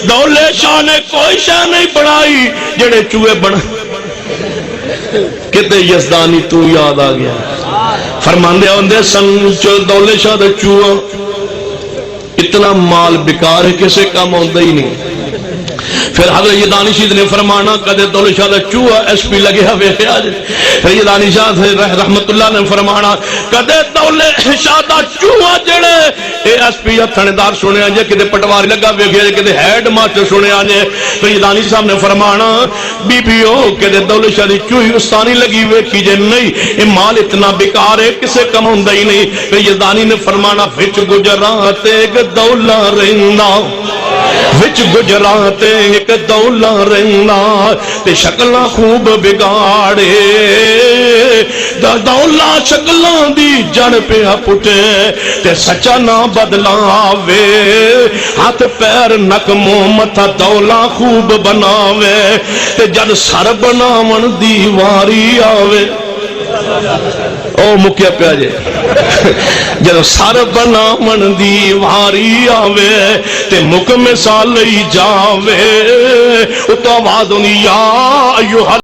دولے شاہ نے کوئی شاہ نہیں بنائی جڑے چوہے بنا کہتے یزدانی تو یاد آ گیا فرماندے ہوندے سن دولے شاہ دے چوہا اتنا مال بیکار ہے کسے کام ہوندہ ہی نہیں پھر حضرت یزدانی شاہ نے فرمانا کدے دولے شاہ دا چوہا ایس پی لگے ہوئے آج پھر یزدانی شاہ رحمت اللہ نے فرمانا کدے دولے شاہ دا چوہا جڑے اے ایس پی یا تھندار سنے آجے کدے پٹواری لگا ہوئے کدے ہیڈ ماسٹر سنے آجے پھر یزدانی صاحب نے فرمانا بی بی او کدے دولے شاہ دی چوہی استانی لگی ہوئے کیجے نہیں اے مال اتنا بیکار ہے کسے کم ہوندہ ہی نہیں پھر یزدانی نے فرمانا وچ گجرات ایک دولا رہنا وچ گجرات ایک دولا رہنا تے شکلہ خوب بگاڑے دولا شکلہ دی جڑ پہ پٹے تے سچا نہ بدلاوے ہاتھ پیر نک منہ متھا دولا خوب بناوے تے جد سر بناون دی واری آوے او مکیا پہ آجے جب سر بناون دی واری آوے تے مک مثال ہی جاوے اتو آواز ہونی یا ایوہ